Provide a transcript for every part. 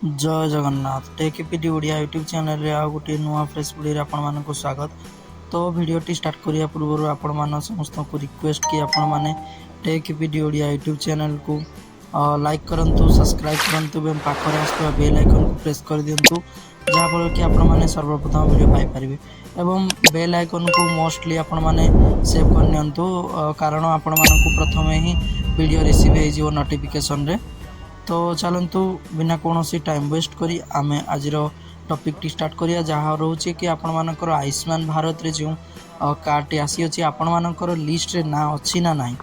जय Jagannath टेकपीडी Odia YouTube channel रे आ गोटे नुआ फ्रेश वीडियो आपण मानक स्वागत। तो वीडियोटी स्टार्ट करिया पूर्व आपण मान समस्त को रिक्वेस्ट कि आपण माने टेकपीडी ओडिया यूट्यूब चैनल को लाइक करंतु, सब्सक्राइब करंतु एवं पाखरे आसुवा बेल आइकन को प्रेस कर दियंतु, जहाँ फल कि आपण माने सर्वप्रथम वीडियो पाई परिबे एवं बेल आइकन को मोस्टली आपण माने सेव कर नियंतु, कारण आपण मानकु प्रथमे ही वीडियो रिसीव हे जिवो नोटिफिकेशन रे। तो चलतु बिना कौन टाइम वेस्ट करी आमे आज टॉपिक टी स्टार्ट करिया, जहाँ रोचे कि आपण मानकर आयुष्मान भारत रे जो कार्ड टी आसी अछि आपण मानकर लिस्ट रे ना अछि ना नाही।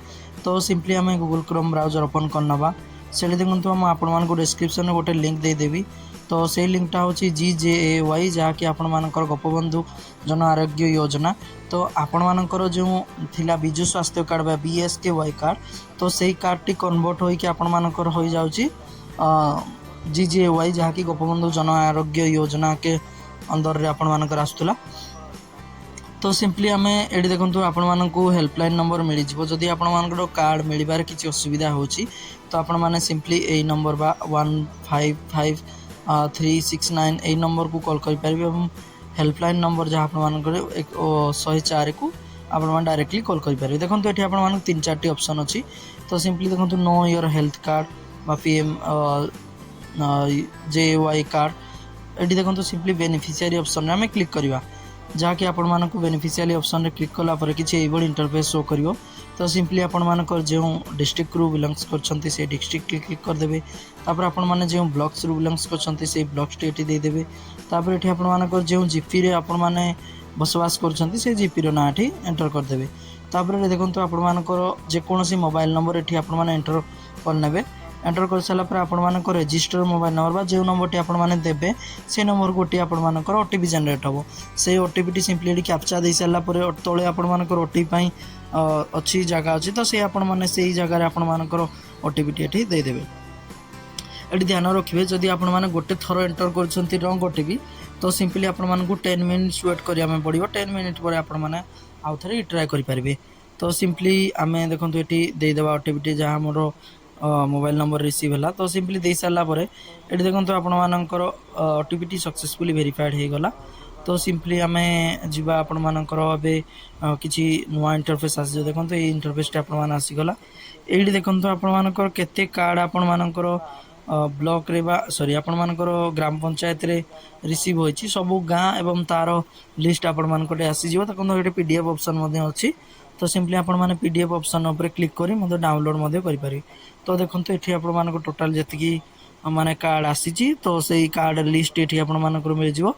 तो सिंपली आमे गूगल क्रोम ब्राउजर ओपन करनबा से देखंतु हम आपण मानको डिस्क्रिप्शन में गोटे लिंक दे देबी। तो से लिंकटा होची GJAY, जहाँ कि आपण मानकर गोपबंधु जन आरोग्य योजना। तो आपण मानकर जो थिला बिजु स्वास्थ्य कार्ड बा BSKY कार्ड, तो सेही कार्ड टी कन्वर्ट होई कि आपण मानकर होई जाउची GJAY, जहाँ कि गोपबंधु जन आरोग्य योजना के अंदर रे आपण मानकर आस्तुला। तो सिंपली आमे एडी देखंतु आपण मानकु हेल्पलाइन नंबर मिली जिवो। जदि आपण मानकर कार्ड मिलिबार किछि असुविधा होची तो आपण माने सिंपली ए नंबर बा 155369 ए नंबर को कॉल करि परिबे एवं हेल्पलाइन नंबर जहाँ आपण मानकर 104 को आपण मान डायरेक्टली कॉल करि परिबे। देखंतु एठी आपण मानक 3-4 ऑप्शन अछि। तो सिंपली देखंतु नो योर हेल्थ कार्ड बा PMJY कार्ड, एठी देखंतु सिंपली बेनिफिशियरी ऑप्शन रे हमें क्लिक करबा, जहाँ कि आपण मानक बेनिफिशियरी ऑप्शन रे क्लिक कला पर किछि एबोल इंटरफेस शो करिवो। तो सिंपली आपण मानकर जो डिस्ट्रिक्ट रु बिलोंग्स करछंती से डिस्ट्रिक्ट क्लिक कर देबे। तापर आपण माने जो ब्लॉक्स रु बिलोंग्स करछंती से ब्लॉक्स टी एठी दे देबे। तापर एठी आपण मानकर जो जीपी रे आपण माने बसवास करछंती से जीपी रो ना एठी एंटर कर देबे। तापर देखंतु आपण मानकर जे कोनोसी मोबाइल नंबर एठी आपण माने एंटर कर नेबे। एंटर कर साला पर आपण मानकर रजिस्टर मोबाइल नंबर बा जो नंबर टी आपण माने देबे से नंबर गोटी आपण मानकर ओटीपी जनरेट हबो। से ओटीपी टी सिंपली एठी कैप्चा दे साला पर तळे आपण मानकर ओटीपी पई अच्छी जगह अच्छी, तो से आपण माने सेही जगह रे आपण मानकर ओटीपी टी एठी दे देबे। एठी ध्यान रखिबे जदि आपण माने गोटे थरो एंटर करछंती रंग ओटीपी, तो सिंपली आपण मानकु 10 मिनिट्स वेट करिया में पड़िबो। 10 मिनिट पर आपण माने आउ थरे ट्राई करि परिबे। तो सिंपली आमे देखंतु एठी दे देबा ओटीपी टी जहाँ हमरो मोबाइल नंबर रिसीव है। तो सिंपली दे सारा पर ये देखो आपण मानकर ओटीपी टी सक्सेसफुली वेरीफाइड हो गला। तो सिंपली आमे जीवा आपण मानकर अबे किछि नुआ इंटरफेस आसी देखो। ये इंटरफेस टी आपण मान आसीगला। ये देखो आपण मानकर केते कार्ड आपण मानकर ब्लॉक रे बा सॉरी आपण मानकर ग्राम पंचायत रे रिसीव होईची सबु गाँ एवं तार लिस्ट आपण मानकर आसी जिवो। देखो ये PDF ऑप्शन मध्ये अछि। तो सिंपली आपण माने PDF ऑप्शन ऊपर क्लिक करी मते डाउनलोड मध्ये करि पारि। तो देखंतु एठी आपण मानको टोटल जतिकी माने कार्ड आसीची, तो सेही कार्ड लिस्ट एठी आपण मानकर मिल जिवो।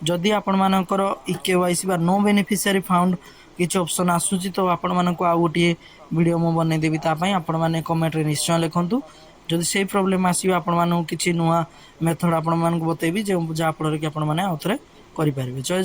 जदि आपण मानकर EKYC बा नो बेनिफिशियरी फाउंड किछ ऑप्शन आसुची, तो आपण मानको आ गोटी वीडियो मो बनै देबी। ता पई आपण माने कमेंट रे निश्चय लिखंतु। जदि सेही प्रॉब्लम आसीबा आपण मानको किछि नुआ मेथड आपण मानको बतेबी जे जा फल कि आपण माने आउथरे करि पारिबे। जय